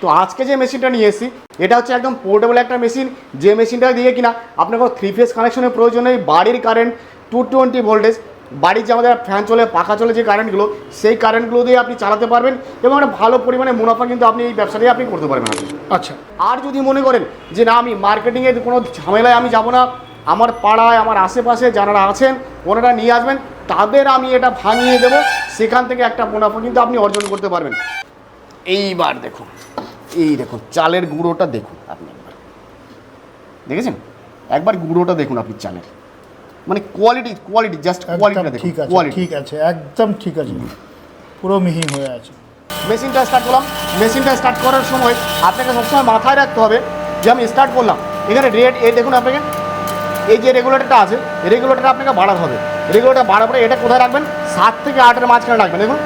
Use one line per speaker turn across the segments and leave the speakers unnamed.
তো আজকে যে মেশিনটা নিয়ে এসেছি এটা হচ্ছে একদম পোর্টেবল একটা মেশিন, যে মেশিনটা দিয়ে কিনা আপনার কোনো 3 ফেজ কানেকশনের প্রয়োজন নেই। বাড়ির কারেন্ট 220 ভোল্টেজ, বাড়ির যে আমাদের ফ্যান চলে পাখা চলে যে কারেন্টগুলো, সেই কারেন্টগুলো দিয়ে আপনি চালাতে পারবেন এবং একটা ভালো পরিমাণে মুনাফা কিন্তু আপনি এই ব্যবসা দিয়ে আপনি করতে পারবেন।
আচ্ছা,
আর যদি মনে করেন যে না আমি মার্কেটিংয়ের কোনো ঝামেলায় আমি যাব না, আমার পাড়ায় আমার আশেপাশে যারা আছেন ওনারা নিয়ে আসবেন, তাদের আমি এটা ভাঙিয়ে দেবো, সেখান থেকে একটা মুনাফা কিন্তু আপনি অর্জন করতে পারবেন। এইবার দেখুন, এই দেখুন চালের গুঁড়োটা দেখুন, আপনি একবার দেখেছেন, একবার গুঁড়োটা দেখুন আপনি চালের, মানে কোয়ালিটি জাস্ট কোয়ালিটিটা দেখুন।
ঠিক আছে, একদম ঠিক আছে, পুরো মিহি হয়ে আছে।
মেশিনটা স্টার্ট করলাম। মেশিনটা স্টার্ট করার সময় আপনাকে সবসময় মাথায় রাখতে হবে যে আমি স্টার্ট করলাম, এখানে রেড এই দেখুন আপনাকে, এই যে রেগুলেটরটা আছে, রেগুলেটরটা আপনাকে বাড়াতে হবে। রেগুলেটর বাড়ার পরে এটা কোথায় রাখবেন, 7 থেকে 8-এর মাঝখানে রাখবেন। দেখুন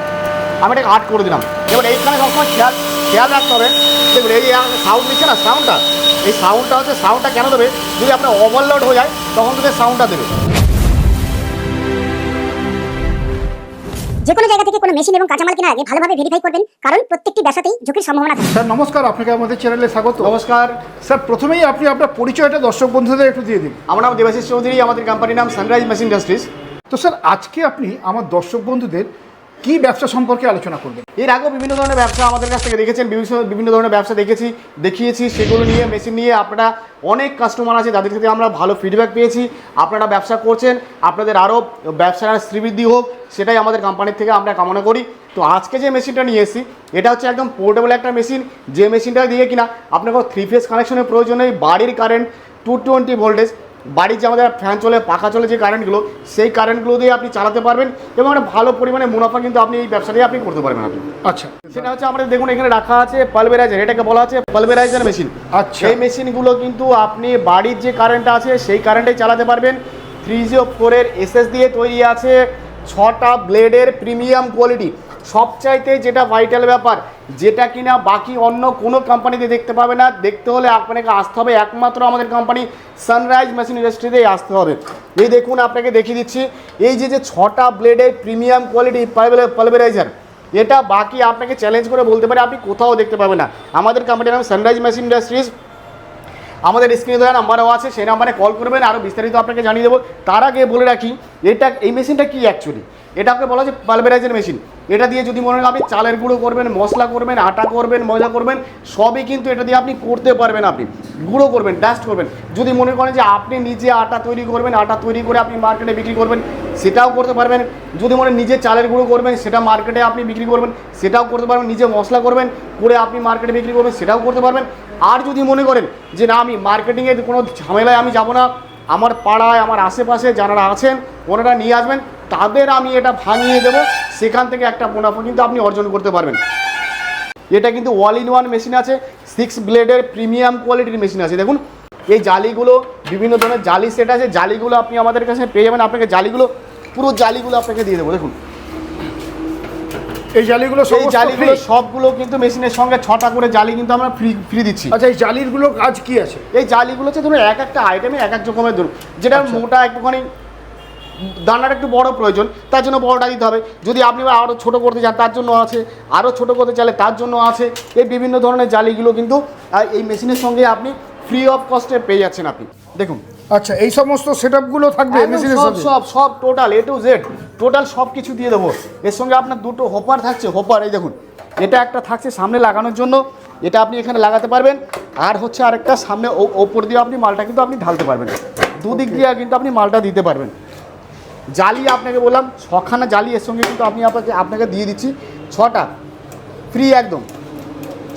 আমি এটাকে 8 করে দিলাম। এবার এইখানে সবসময় খেয়াল রাখতে হবে, দেখুন এই যে সাউন্ড দিচ্ছে না, সাউন্ডটা, এই সাউন্ডটা হচ্ছে, সাউন্ডটা কেন দেবে, যদি আপনার ওভারলোড হয়ে যায় তখন কিন্তু সাউন্ডটা দেবে।
যে কোনো জায়গা থেকে কোনো মেশিন এবং কাঁচামাল কেনার আগে ভালোভাবে ভেরিফাই করবেন, কারণ প্রত্যেকটি ব্যবসাতেই ঝুঁকির সম্ভাবনা থাকে।
স্যার নমস্কার, আপনাকে আমাদের চ্যানেলে স্বাগত।
নমস্কার
স্যার, প্রথমেই আপনি আপনার পরিচয়টা দর্শক বন্ধুদের একটু দিয়ে দিন।
আমার নাম দেবাশিস চৌধুরী, আমাদের কোম্পানির নাম সানরাইজ মেশিন ইন্ডাস্ট্রিজ।
তো স্যার, আজকে আপনি আমার দর্শক বন্ধুদের কি ব্যবসা সম্পর্কে আলোচনা করবেন?
এর আগেও বিভিন্ন ধরনের ব্যবসা আমাদের কাছ থেকে দেখেছেন, বিভিন্ন ধরনের ব্যবসা দেখিয়েছি, সেগুলো নিয়ে মেশিন নিয়ে আপনারা অনেক কাস্টমার আছে যাদের থেকে আমরা ভালো ফিডব্যাক পেয়েছি। আপনারা ব্যবসা করছেন, আপনাদের আরও ব্যবসার শ্রীবৃদ্ধি হোক, সেটাই আমাদের কোম্পানির থেকে আমরা কামনা করি। তো আজকে যে মেশিনটা নিয়ে এসেছি এটা হচ্ছে একদম পোর্টেবল একটা মেশিন, যে মেশিনটা দিয়ে কিনা আপনার কোনো 3 ফেজ কানেকশনের প্রয়োজন নেই। বাড়ির কারেন্ট 220 ভোল্টেজ, বাড়ির যে আমাদের ফ্যান চলে পাখা চলে যে কারেন্টগুলো, সেই কারেন্টগুলো দিয়ে আপনি চালাতে পারবেন এবং একটা ভালো পরিমাণে মুনাফা কিন্তু আপনি এই ব্যবসা দিয়ে আপনি করতে পারবেন।
আচ্ছা,
সেটা হচ্ছে আমাদের দেখুন এখানে রাখা আছে পালভেরাইজার, এটাকে বলা আছে পালভেরাইজার মেশিন।
আচ্ছা,
এই মেশিনগুলো কিন্তু আপনি বাড়ির যে কারেন্ট আছে সেই কারেন্টেই চালাতে পারবেন। 304-এর এসএস দিয়ে তৈরি আছে, 6টা ব্লেডের প্রিমিয়াম কোয়ালিটি। সবচাইতে যেটা ভাইটাল ব্যাপার, যেটা কিনা বাকি অন্য কোনো কোম্পানিতে দেখতে পাবে না, দেখতে হলে আপনাকে আসতে হবে একমাত্র আমাদের কোম্পানি সানরাইজ মেশিন ইন্ডাস্ট্রিতেই আসতে হবে। এই দেখুন আপনাকে দেখিয়ে দিচ্ছি, এই যে 6টা ব্লেডের প্রিমিয়াম কোয়ালিটি পালভেরাইজার, এটা বাকি আপনাকে চ্যালেঞ্জ করে বলতে পারে আপনি কোথাও দেখতে পাবেন না। আমাদের কোম্পানির নাম সানরাইজ মেশিন ইন্ডাস্ট্রিজ। আমাদের স্ক্রিনে দেওয়া নাম্বারও আছে, সেই নাম্বারে কল করবেন, আরও বিস্তারিত আপনাকে জানিয়ে দেবো। তার আগে বলে রাখি, এই মেশিনটা কি অ্যাকচুয়ালি, এটাকে বলা হচ্ছে পালভেরাইজার মেশিন। এটা দিয়ে যদি মনে হয় আপনি চালের গুঁড়ো করবেন, মশলা করবেন, আটা করবেন, ময়দা করবেন, সবই কিন্তু এটা দিয়ে আপনি করতে পারবেন। আপনি গুঁড়ো করবেন, ডাস্ট করবেন। যদি মনে করেন যে আপনি নিজে আটা তৈরি করবেন, আটা তৈরি করে আপনি মার্কেটে বিক্রি করবেন, সেটাও করতে পারবেন। যদি মনে নিজে চালের গুঁড়ো করবেন, সেটা মার্কেটে আপনি বিক্রি করবেন, সেটাও করতে পারবেন। নিজে মশলা করবেন, করে আপনি মার্কেটে বিক্রি করবেন, সেটাও করতে পারবেন। আর যদি মনে করেন যে না আমি মার্কেটিংয়ের কোনো ঝামেলায় আমি যাব না, আমার পাড়ায় আমার আশেপাশে যারা আছেন ওনারা নিয়ে আসবেন, তাদের আমি এটা ভাঙিয়ে দেবো, সেখান থেকে একটা মুনাফা কিন্তু আপনি অর্জন করতে পারবেন। এটা কিন্তু অল ইন ওয়ান মেশিন আছে, 6 ব্লেডের প্রিমিয়াম কোয়ালিটির মেশিন আছে। দেখুন এই জালিগুলো, বিভিন্ন ধরনের জালি সেট আছে, জালিগুলো আপনি আমাদের কাছে পেয়ে যাবেন। আপনাকে জালিগুলো, পুরো জালিগুলো আপনাকে দিয়ে দেবো। দেখুন
এই জালিগুলো
সবগুলো কিন্তু মেশিনের সঙ্গে 6টা করে জালি কিন্তু আমরা ফ্রি দিচ্ছি।
আচ্ছা, এই জালিগুলো কাজ কি আছে?
এই জালিগুলো হচ্ছে ধরুন এক একটা আইটেমে এক রকমের ধরুন, যেটা মোটা একটুখানি দানার একটু বড় প্রয়োজন, তার জন্য বড়টা দিতে হবে। যদি আপনি আরও ছোটো করতে চান তার জন্য আছে, আরও ছোটো করতে চাইলে তার জন্য আছে। এই বিভিন্ন ধরনের জালিগুলো কিন্তু এই মেশিনের সঙ্গে আপনি ফ্রি অফ কস্টে পেয়ে যাচ্ছেন আপনি। দেখুন
আচ্ছা, এই সমস্ত সেটআপগুলো থাকবে মেশিনের সাথে?
সব total A to Z total সব কিছু দিয়ে দেবো। এর সঙ্গে আপনার দুটো হোপার থাকছে, হোপার এই দেখুন, এটা একটা থাকছে সামনে লাগানোর জন্য, এটা আপনি এখানে লাগাতে পারবেন। আর হচ্ছে আরেকটা সামনে ওপর দিয়ে আপনি মালটা কিন্তু আপনি ঢালতে পারবেন, দুদিক দিয়ে কিন্তু আপনি মালটা দিতে পারবেন। জালি আপনাকে বললাম 6খানা জালি এর সঙ্গে কিন্তু আপনাকে দিয়ে দিচ্ছি, 6টা ফ্রি, একদম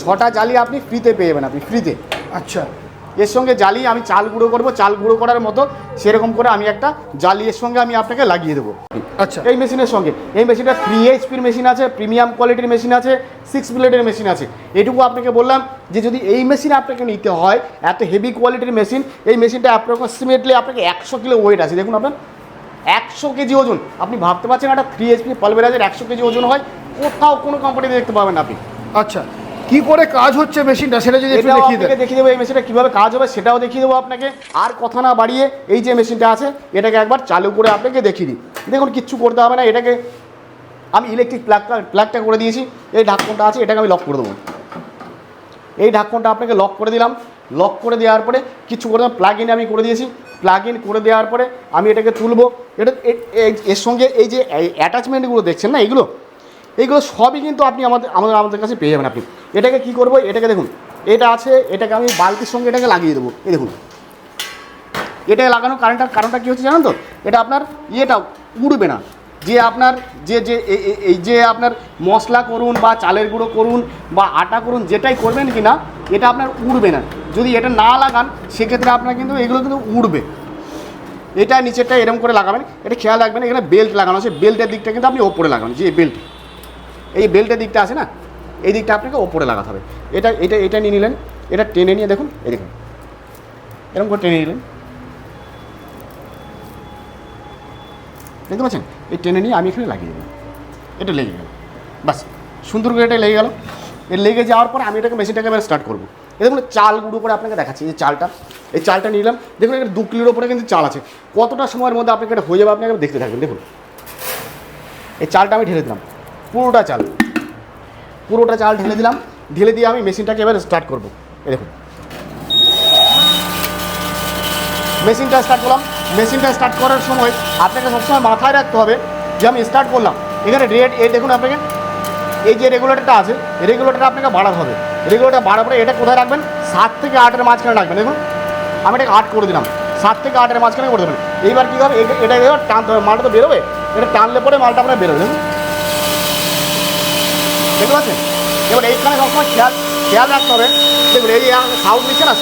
6টা জালি আপনি ফ্রিতে পেয়ে যাবেন, আপনি ফ্রিতে।
আচ্ছা,
এর সঙ্গে জালি আমি চাল গুঁড়ো করবো, চাল গুঁড়ো করার মতো সেরকম করে আমি একটা জালি এর সঙ্গে আমি আপনাকে লাগিয়ে দেবো।
আচ্ছা,
এই মেশিনের সঙ্গে, এই মেশিনটা 3 HP মেশিন আছে, প্রিমিয়াম কোয়ালিটির মেশিন আছে, 6 ব্লেডের মেশিন আছে। এটুকু আপনাকে বললাম যে যদি এই মেশিন আপনাকে নিতে হয়, এত হেভি কোয়ালিটির মেশিন, এই মেশিনটা অ্যাপ্রক্সিমেটলি আপনাকে 100 কিলো ওয়েট আছে। দেখুন আপনার 100 কেজি ওজন, আপনি ভাবতে পারছেন একটা 3 HP পালভেরাইজার 100 কেজি ওজন হয়, কোথাও কোনো কোম্পানিতে দেখতে পাবেন আপনি।
আচ্ছা, কি করে কাজ হচ্ছে মেশিনটা সেটা যদি একটু
দেখিয়ে দেবো, এই মেশিনটা কীভাবে কাজ হবে সেটাও দেখিয়ে দেবো আপনাকে। আর কথা না বাড়িয়ে এই যে মেশিনটা আছে এটাকে একবার চালু করে আপনাকে দেখিয়ে দিই। দেখুন কিচ্ছু করতে হবে না, এটাকে আমি ইলেকট্রিক প্লাগটা করে দিয়েছি, এই ঢাকনটা আছে, এটাকে আমি লক করে দেবো। এই ঢাকনটা আপনাকে লক করে দিলাম। লক করে দেওয়ার পরে কিছু করে প্লাগ ইন আমি করে দিয়েছি। প্লাগ ইন করে দেওয়ার পরে আমি এটাকে তুলবো। এটা এর সঙ্গে এই যে অ্যাটাচমেন্টগুলো দেখছেন না, এইগুলো সবই কিন্তু আপনি আমাদের কাছে পেয়ে যাবেন। আপনি এটাকে কি করবো, এটাকে দেখুন, এটা আছে, এটাকে আমি বালতির সঙ্গে এটাকে লাগিয়ে দেবো। এই দেখুন, এটাকে লাগানো কারণটা কী হচ্ছে জানেন তো, এটা আপনার ইয়েটা উড়বে না। যে আপনার এই যে আপনার মশলা করুন বা চালের গুঁড়ো করুন বা আটা করুন, যেটাই করবেন কি না, এটা আপনার উড়বে না। যদি এটা না লাগান সেক্ষেত্রে আপনার কিন্তু এগুলো কিন্তু উড়বে। এটা নিচেরটা এরকম করে লাগাবেন। এটা খেয়াল রাখবেন, এখানে বেল্ট লাগানো আছে, বেল্টের দিকটা কিন্তু আপনি ওপরে লাগাবেন। যে বেল্ট, এই বেল্টের দিকটা আছে না, এই দিকটা আপনাকে ওপরে লাগাতে হবে। এটা নিয়ে নিলেন, এটা টেনে নিয়ে দেখুন, এই দেখুন এরকম করে টেনে নিলেন, দেখতে পাচ্ছেন? এই টেনে নিয়ে আমি এখানে লাগিয়ে দিলাম, এটা লেগে গেল, বাস সুন্দর করে এটা লেগে গেল। এর লেগে যাওয়ার পর আমি এটাকে মেশিনটাকে এবার স্টার্ট করবো। এই দেখুন চাল গুঁড়ো করে আপনাকে দেখাচ্ছি, এই চালটা নিলাম। দেখুন এটা 2 কিলোর ওপরে কিন্তু চাল আছে। কতটা সময়ের মধ্যে আপনাকে এটা হয়ে যাবে আপনাকে দেখতে থাকবেন। দেখুন এই চালটা আমি ঢেলে দিলাম, পুরোটা চাল ঢেলে দিলাম। ঢেলে দিয়ে আমি মেশিনটাকে এবার স্টার্ট করবো। এই দেখুন মেশিনটা স্টার্ট করলাম। মেশিনটা স্টার্ট করার সময় আপনাকে সবসময় মাথায় রাখতে হবে যে আমি স্টার্ট করলাম, এখানে রেড এই দেখুন আপনাকে এই যে রেগুলেটরটা আছে, রেগুলেটরটা আপনাকে বাড়াতে হবে। রেগুলেটর বাড়ার পরে এটা কোথায় রাখবেন, 7 থেকে 8-এর মাঝখানে রাখবেন। দেখুন আমি এটাকে 8 করে দিলাম, 7 থেকে 8-এর মাঝখানে করে দেবেন। এইবার কী হবে, এটা এবার টানতে হবে, মালটা তো বেরোবে, এটা টানলে পরে মালটা আপনার বেরোবে। দেখুন দেখতে পাচ্ছেন? এবার এইখানে সবসময় খেয়াল রাখতে হবে। দেখুন এই যে সাউন্ড দিচ্ছে না,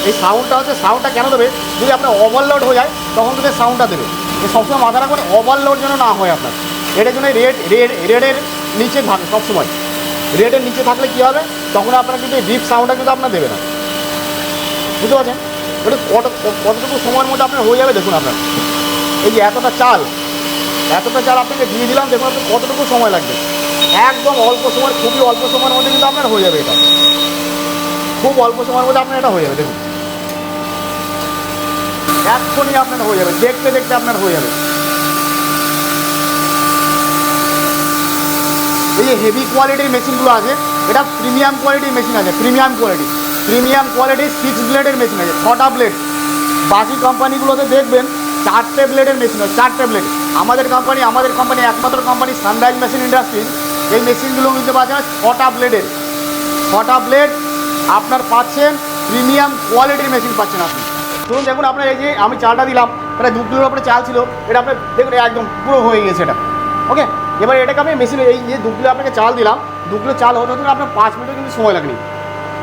এই সাউন্ডটা কেন দেবে, যদি আপনার ওভারলোড হয়ে যায় তখন কিন্তু সাউন্ডটা দেবে। এই সবসময় মাথা রাখবেন ওভারলোড যেন না হয় আপনার। এটার জন্য রেডের নিচে থাকে সবসময়। রেডের নিচে থাকলে কী হবে, তখন আপনার কিন্তু ডিপ সাউন্ডটা কিন্তু আপনার দেবে না। বুঝতে পারছেন? এটা কতটুকু সময়ের মধ্যে আপনার হয়ে যাবে দেখুন। আপনার এই যে এতটা চাল আপনাকে দিয়ে দিলাম, দেখুন আপনার কতটুকু সময় লাগবে। একদম অল্প সময়, খুবই অল্প সময়ের মধ্যে কিন্তু আপনার হয়ে যাবে। এটা খুব অল্প সময়ের মধ্যে আপনার এটা হয়ে যাবে। দেখুন এক্ষুনি আপনার হয়ে যাবে, দেখতে দেখতে আপনার হয়ে যাবে। এই যে হেভি কোয়ালিটির মেশিনগুলো আছে, এটা প্রিমিয়াম কোয়ালিটির মেশিন আছে। প্রিমিয়াম কোয়ালিটির 6 ব্লেডের মেশিন আছে, 6টা ব্লেড। বাকি কোম্পানিগুলোতে দেখবেন 4টে ব্লেডের মেশিন হয়, 4টে ব্লেড। আমাদের কোম্পানি একমাত্র কোম্পানি সানরাইজ মেশিন ইন্ডাস্ট্রিজ, এই মেশিনগুলো নিতে পারছেন 6টা ব্লেডের। 6টা ব্লেড আপনার পাচ্ছেন, প্রিমিয়াম কোয়ালিটির মেশিন পাচ্ছেন আপনি। ধরুন দেখুন আপনার এই যে আমি চালটা দিলাম, প্রায় 2 কিলোর ওপরে চাল ছিল, এটা আপনার দেখুন একদম পুরো হয়ে গেছে এটা। ওকে, এবার এটাকে আমি মেশিনে এই যে 2 কিলো আপনাকে চাল দিলাম, 2 কিলো চাল হতে আপনার 5 মিনিটও কিন্তু সময় লাগেনি।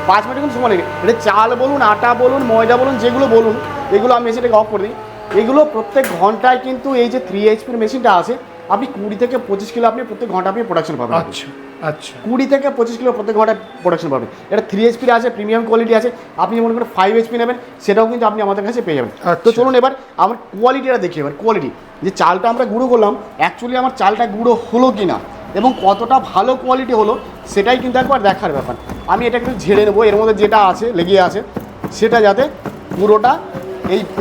5 মিনিট কিন্তু সময় লাগে। এটা চাল বলুন, আটা বলুন, ময়দা বলুন, যেগুলো বলুন, এগুলো আমি মেশিনটাকে অফ করে দিই। এগুলো প্রত্যেক ঘন্টায় কিন্তু এই যে 3 HP মেশিনটা আছে, আপনি 20 থেকে 25 কিলো আপনি প্রত্যেক ঘন্টা আপনি প্রোডাকশন পাবেন।
আচ্ছা,
20 থেকে 25 কিলো প্রত্যেক ঘন্টায় প্রোডাকশন পাবেন। এটা 3 HP আছে, প্রিমিয়াম কোয়ালিটি আছে। আপনি মনে করেন 5 HP নেবেন, সেটাও কিন্তু আপনি আমাদের কাছে পেয়ে যাবেন। তো চলুন এবার আমার কোয়ালিটিটা দেখি। এবার কোয়ালিটি, যে চালটা আমরা গুঁড়ো করলাম, অ্যাকচুয়ালি আমার চালটা গুঁড়ো হলো কি না এবং কতটা ভালো কোয়ালিটি হলো, সেটাই কিন্তু একবার দেখার ব্যাপার। আমি এটা একটু ঝেড়ে নেবো, এর মধ্যে যেটা আছে লেগে আছে সেটা যাতে পুরোটা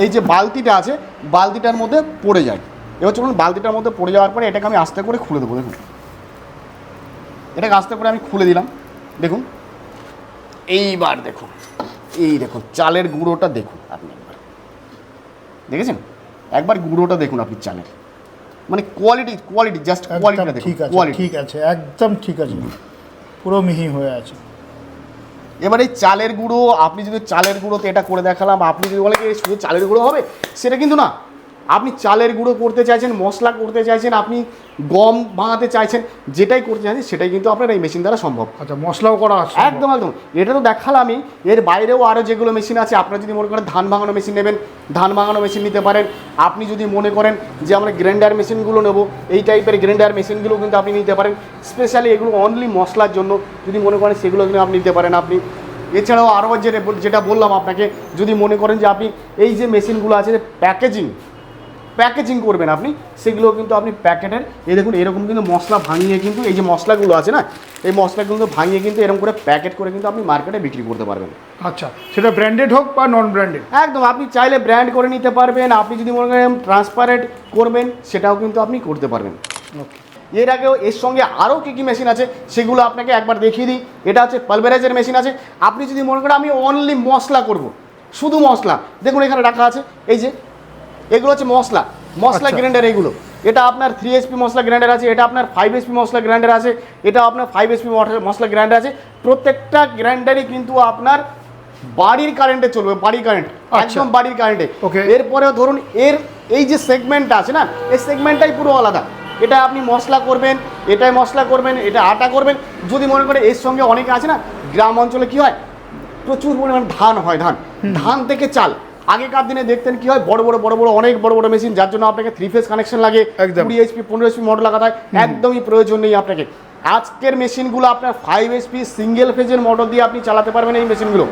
এই যে বালতিটা আছে, বালতিটার মধ্যে পড়ে যায়। এবার চলুন বালতিটার মধ্যে পড়ে যাওয়ার পরে এটাকে আমি আস্তে করে খুলে দেবো। দেখুন এটাকে আস্তে করে আমি খুলে দিলাম। দেখুন এইবার দেখুন, এই দেখুন চালের গুঁড়োটা দেখুন। আপনি একবার দেখেছেন, একবার গুঁড়োটা দেখুন আপনি চালের, মানে কোয়ালিটি জাস্ট কোয়ালিটিটা দেখুন।
ঠিক আছে, একদম ঠিক আছে, পুরো মিহি হয়ে আছে।
এবার এই চালের গুঁড়ো, আপনি যদি চালের গুঁড়োতে এটা করে দেখালাম, আপনি যদি বলেন কি শুধু চালের গুঁড়ো হবে, সেটা কিন্তু না। আপনি চালের গুঁড়ো করতে চাইছেন, মশলা করতে চাইছেন, আপনি গম ভাঙাতে চাইছেন, যেটাই করতে চাইছেন সেটাই কিন্তু আপনার এই মেশিন দ্বারা সম্ভব।
আচ্ছা, মশলাও করা আছে?
একদম। এটা তো দেখালামই, এর বাইরেও আরও যেগুলো মেশিন আছে। আপনারা যদি মনে করেন ধান ভাঙানো মেশিন নেবেন, ধান ভাঙানো মেশিন নিতে পারেন। আপনি যদি মনে করেন যে আমরা গ্রাইন্ডার মেশিনগুলো নেব, এই টাইপের গ্রাইন্ডার মেশিনগুলো কিন্তু আপনি নিতে পারেন। স্পেশালি এগুলো অনলি মশলার জন্য যদি মনে করেন, সেগুলো কিন্তু আপনি নিতে পারেন। আপনি এছাড়াও আরও যেটা বললাম আপনাকে, যদি মনে করেন যে আপনি এই যে মেশিনগুলো আছে প্যাকেজিং করবেন আপনি, সেগুলো কিন্তু আপনি প্যাকেটের, এই দেখুন এরকম কিন্তু মশলা ভাঙিয়ে কিন্তু, এই যে মশলাগুলো আছে না, এই মশলাগুলো ভাঙিয়ে কিন্তু এরকম করে প্যাকেট করে কিন্তু আপনি মার্কেটে বিক্রি করতে পারবেন।
আচ্ছা, সেটা ব্র্যান্ডেড হোক বা নন ব্র্যান্ডেড?
একদম, আপনি চাইলে ব্র্যান্ড করে নিতে পারবেন। আপনি যদি মনে করেন ট্রান্সপারেন্ট করবেন, সেটাও কিন্তু আপনি করতে পারবেন।
ওকে,
এর আগেও এর সঙ্গে আরও কী কী মেশিন আছে সেগুলো আপনাকে একবার দেখিয়ে দিই। এটা হচ্ছে পালভারাইজের মেশিন আছে। আপনি যদি মনে করেন আমি অনলি মশলা করব, শুধু মশলা, দেখুন এখানে রাখা আছে, এই যে এগুলো হচ্ছে মশলা
আচ্ছা।
গ্রাইন্ডার। এইগুলো এটা আপনার 3 HP মশলা গ্রাইন্ডার আছে, এটা আপনার 5 HP মশলা গ্রাইন্ডার আছে, এটা আপনার 5 HP মশলা গ্রাইন্ডার আছে। প্রত্যেকটা গ্রাইন্ডারই কিন্তু আপনার বাড়ির কারেন্টে চলবে, বাড়ির কারেন্ট, একদম বাড়ির কারেন্টে।
Okay.
এরপরেও ধরুন এর এই যে সেগমেন্টটা আছে না, এই সেগমেন্টটাই পুরো আলাদা। এটা আপনি মশলা করবেন, এটাই মশলা করবেন, এটা আটা করবেন। যদি মনে করেন এর সঙ্গে অনেকে আছে না, গ্রাম অঞ্চলে কি হয়, প্রচুর পরিমাণ ধান হয়, ধান থেকে চাল। আগেকার দিনে দেখতেন কি হয়, বড় বড় অনেক বড় বড় মেশিন, যার জন্য আপনাকে 3 ফেজ কানেকশন লাগে,
একদম।
20 HP 15 HP মোটর লাগাতে হয়, একদমই প্রয়োজন নেই আপনাকে। আজকের মেশিনগুলো আপনার 5 HP সিঙ্গেল ফেজের মোটর দিয়ে আপনি চালাতে পারবেন এই মেশিনগুলো।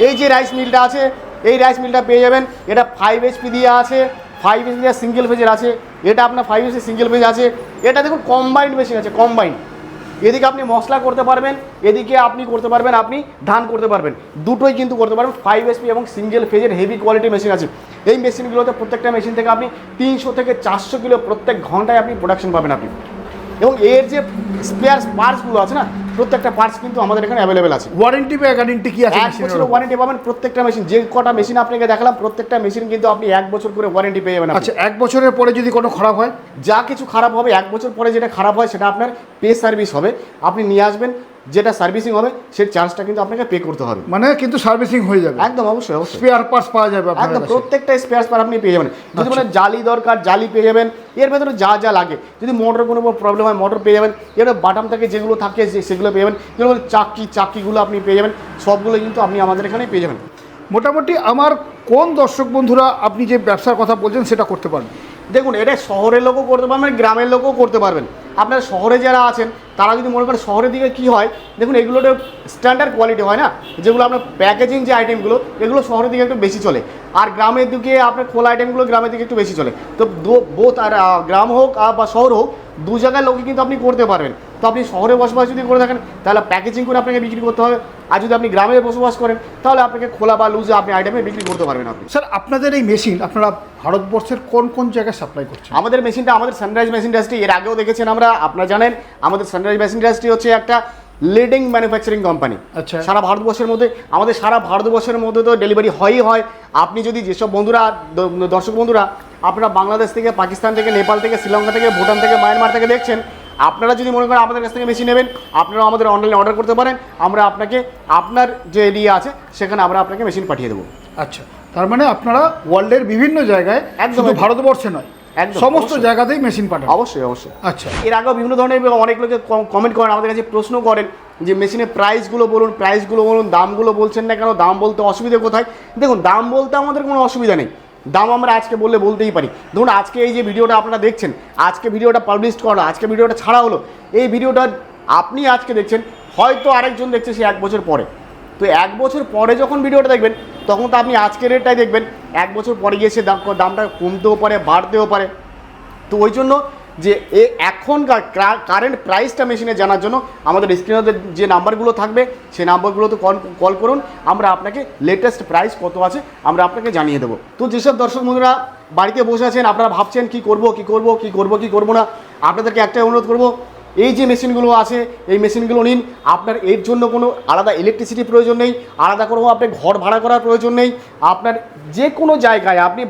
এই যে রাইস মিলটা আছে, এই রাইস মিলটা পেয়ে যাবেন, এটা 5 HP দিয়ে আছে, 5 HP দিয়ে সিঙ্গেল ফেজের আছে, এটা আপনার 5 HP সিঙ্গেল ফেজ আছে। এটা দেখুন কম্বাইন্ড মেশিন আছে, কম্বাইন্ড। এদিকে আপনি মশলা করতে পারবেন, এদিকে আপনি করতে পারবেন, আপনি ধান করতে পারবেন, দুটোই কিন্তু করতে পারবেন। 5 HP এবং সিঙ্গেল ফেজের হেভি কোয়ালিটি মেশিন আছে। এই মেশিনগুলোতে প্রত্যেকটা মেশিন থেকে আপনি 300 থেকে 400 কিলো প্রত্যেক ঘন্টায় আপনি প্রোডাকশন পাবেন আপনি। এবং এর যে স্পেয়ার পার্টসগুলো আছে না, প্রত্যেকটা পার্টস কিন্তু আমাদের এখানে অ্যাভেলেবেল আছে।
ওয়ারেন্টি বা গ্যারান্টি কি আছে
1
মেশিনের
বছরের
উপর?
ওয়ারেন্টি পাবেন প্রত্যেকটা মেশিন। যে কটা মেশিন আপনাকে দেখালাম প্রত্যেকটা মেশিন কিন্তু আপনি 1 বছর করে ওয়ারেন্টি পেয়ে যাবেন আপনি।
আচ্ছা, 1 বছরের পরে যদি কোনো খারাপ হয়?
যা কিছু খারাপ হবে 1 বছর পরে যেটা খারাপ হয় সেটা আপনার পে সার্ভিস হবে, আপনি নিয়ে আসবেন, যেটা সার্ভিসিং হবে সেই চার্জটা কিন্তু আপনাকে পে করতে হবে।
মানে কিন্তু সার্ভিসিং হয়ে যাবে?
একদম, অবশ্যই অবশ্যই।
স্পেয়ার পার্টস পাওয়া যাবে আপনার
একদম
কাছে?
প্রত্যেকটা স্পেয়ার পার্ট আপনি পেয়ে যাবেন। যদি মানে জালি দরকার, জালি পেয়ে যাবেন। এর ভেতরে যা যা লাগে, যদি মোটর কোনো প্রবলেম হয় মোটর পেয়ে যাবেন। এর বাটাম থেকে যেগুলো থাকে সেগুলো পেয়ে যাবেন। যেগুলো চাকিগুলো আপনি পেয়ে যাবেন, সবগুলো কিন্তু আপনি আমাদের এখানে পেয়ে যাবেন।
মোটামুটি আমার কোন দর্শক বন্ধুরা আপনি যে ব্যবসার কথা বলছেন সেটা করতে পারবেন?
দেখুন এটা শহরের লোকও করতে পারবেন, গ্রামের লোকও করতে পারবেন। আপনার শহরে যারা আছেন তারা যদি মনে করেন, শহরের দিকে কি হয় দেখুন, এগুলোর স্ট্যান্ডার্ড কোয়ালিটি হয় না, যেগুলো আপনার প্যাকেজিং যে আইটেমগুলো, এগুলো শহরের দিকে একটু বেশি চলে। আর গ্রামের দিকে আপনার খোলা আইটেমগুলো গ্রামের দিকে একটু বেশি চলে। তো বোথ, আর গ্রাম হোক বা শহর হোক, দু জায়গায় লোকই কিন্তু আপনি করতে পারবেন। তো আপনি শহরে বসবাস যদি করে থাকেন তাহলে প্যাকেজিং করে আপনাকে বিক্রি করতে হবে। আর যদি আপনি গ্রামে বসবাস করেন তাহলে আপনাকে খোলা বা লুজে আপনি আইটেমে বিক্রি করতে পারবেন আপনি।
স্যার, আপনাদের এই মেশিন আপনারা ভারতবর্ষের কোন কোন জায়গায় সাপ্লাই করছেন?
আমাদের মেশিনটা, আমাদের সানরাইজ মেশিন ইন্ডাস্ট্রি, এর আগেও দেখেছেন আপনারা জানেন আমাদের সানরাইজ মেশিন ইন্ডাস্ট্রি হচ্ছে একটা লিডিং ম্যানুফ্যাকচারিং কোম্পানি।
আচ্ছা।
সারা ভারতবর্ষের মধ্যে, আমাদের সারা ভারতবর্ষের মধ্যে তো ডেলিভারি হয়ই হয়। আপনি যদি যেসব বন্ধুরা, দর্শক বন্ধুরা আপনারা বাংলাদেশ থেকে, পাকিস্তান থেকে, নেপাল থেকে, শ্রীলঙ্কা থেকে, ভুটান থেকে, মায়ানমার থেকে দেখছেন, আপনারা যদি মনে করেন আমাদের কাছ থেকে মেশিন নেবেন, আপনারা আমাদের অনলাইনে অর্ডার করতে পারেন। আমরা আপনাকে আপনার যে এরিয়া আছে সেখানে আমরা আপনাকে মেশিন পাঠিয়ে দেবো।
আচ্ছা, তার মানে আপনারা ওয়ার্ল্ডের বিভিন্ন জায়গায়,
একদম,
শুধু
একদম।
ভারতবর্ষে নয়,
একদম,
সমস্ত
অবশ্যই।
জায়গাতেই মেশিন পাঠান?
অবশ্যই অবশ্যই।
আচ্ছা।
এর আগেও বিভিন্ন ধরনের অনেক লোকে কমেন্ট করেন, আমাদের কাছে প্রশ্ন করেন যে মেশিনের প্রাইসগুলো বলুন, দামগুলো বলছেন না কেন, দাম বলতে অসুবিধা কোথায়? দেখুন, দাম বলতে আমাদের কোনো অসুবিধা নেই, দাম আমরা আজকে বলতেই পারি। ধরুন আজকে এই যে ভিডিওটা আপনারা দেখছেন, আজকে ভিডিওটা পাবলিশ করা, আজকে ভিডিওটা ছাড়া হলো, এই ভিডিওটা আপনি আজকে দেখছেন, হয়তো আরেকজন দেখছে সে 1 বছর পরে। তো 1 বছর পরে যখন ভিডিওটা দেখবেন তখন তো আপনি আজকের রেটটাই দেখবেন। 1 বছর পরে গিয়ে সে দামটা কমতেও পারে, বাড়তেও পারে। তো ওই জন্য যে এখনকার কারেন্ট প্রাইসটা মেশিনে জানার জন্য আমাদের স্ক্রিনে যে নাম্বারগুলো থাকবে সেই নাম্বারগুলোতে কল করুন, আমরা আপনাকে লেটেস্ট প্রাইস কত আছে আমরা আপনাকে জানিয়ে দেবো। তো যেসব দর্শক বন্ধুরা বাড়িতে বসে আছেন, আপনারা ভাবছেন কি করব না, আপনাদেরকে একটাই অনুরোধ করব, এই যে মেশিনগুলো আছে এই মেশিনগুলো নিন। আপনার এর জন্য কোনো আলাদা ইলেকট্রিসিটি প্রয়োজন নেই, আলাদা কোনো আপনার ঘর ভাড়া করার প্রয়োজন নেই। আপনার যে কোনো জায়গায়, আপনি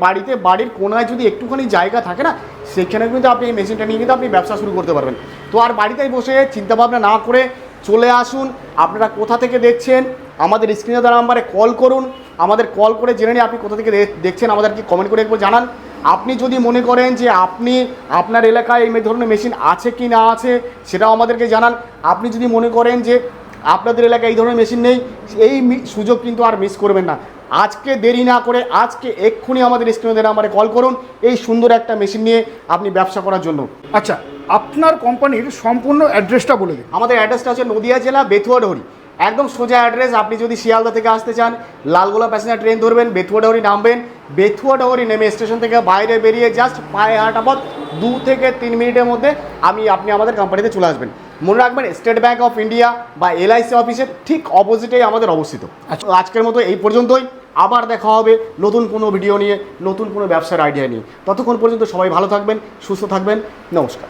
বাড়ির কোনায় যদি একটুখানি জায়গা থাকে না, সেখানে কিন্তু আপনি এই মেশিনটা নিয়ে কিন্তু আপনি ব্যবসা শুরু করতে পারবেন। তো আর বাড়িতেই বসে চিন্তাভাবনা না করে চলে আসুন। আপনারা কোথা থেকে দেখছেন আমাদের স্ক্রিনে দেওয়া নাম্বারে কল করুন, আমাদের কল করে জেনে নিয়ে আপনি কোথা থেকে দেখছেন আমাদেরকে কমেন্ট করে একবার জানান। আপনি যদি মনে করেন যে আপনার এলাকায় এই ধরনের মেশিন আছে কি না আছে সেটাও আমাদেরকে জানান। আপনি যদি মনে করেন যে আপনাদের এলাকায় এই ধরনের মেশিন নেই, এই সুযোগ কিন্তু আর মিস করবেন না। আজকে দেরি না করে আজকে এক্ষুনি আমাদের স্ক্রিনে দেওয়া নাম্বারে কল করুন এই সুন্দর একটা মেশিন নিয়ে আপনি ব্যবসা করার জন্য।
আচ্ছা, আপনার কোম্পানির সম্পূর্ণ অ্যাড্রেসটা বলে দিন।
আমাদের অ্যাড্রেসটা হচ্ছে নদিয়া জেলা, বেথুয়া ডহরি, একদম সোজা অ্যাড্রেস। আপনি যদি শিয়ালদা থেকে আসতে চান, লালগোলা প্যাসেঞ্জার ট্রেন ধরবেন, বেথুয়া ডহরি নামবেন, বেথুয়া ডহরি নেমে স্টেশন থেকে বাইরে বেরিয়ে জাস্ট পায়ে হাঁটা পথ 2 থেকে 3 মিনিটের মধ্যে আপনি আমাদের কোম্পানিতে চলে আসবেন। মনে রাখবেন, স্টেট ব্যাঙ্ক অফ ইন্ডিয়া বা LIC অফিসের ঠিক অপোজিটেই আমাদের অবস্থিত। আজকের মতো এই পর্যন্তই, আবার দেখা হবে নতুন কোনো ভিডিও নিয়ে, নতুন কোনো ব্যবসার আইডিয়া নিয়ে। ততক্ষণ পর্যন্ত সবাই ভালো থাকবেন, সুস্থ থাকবেন, নমস্কার।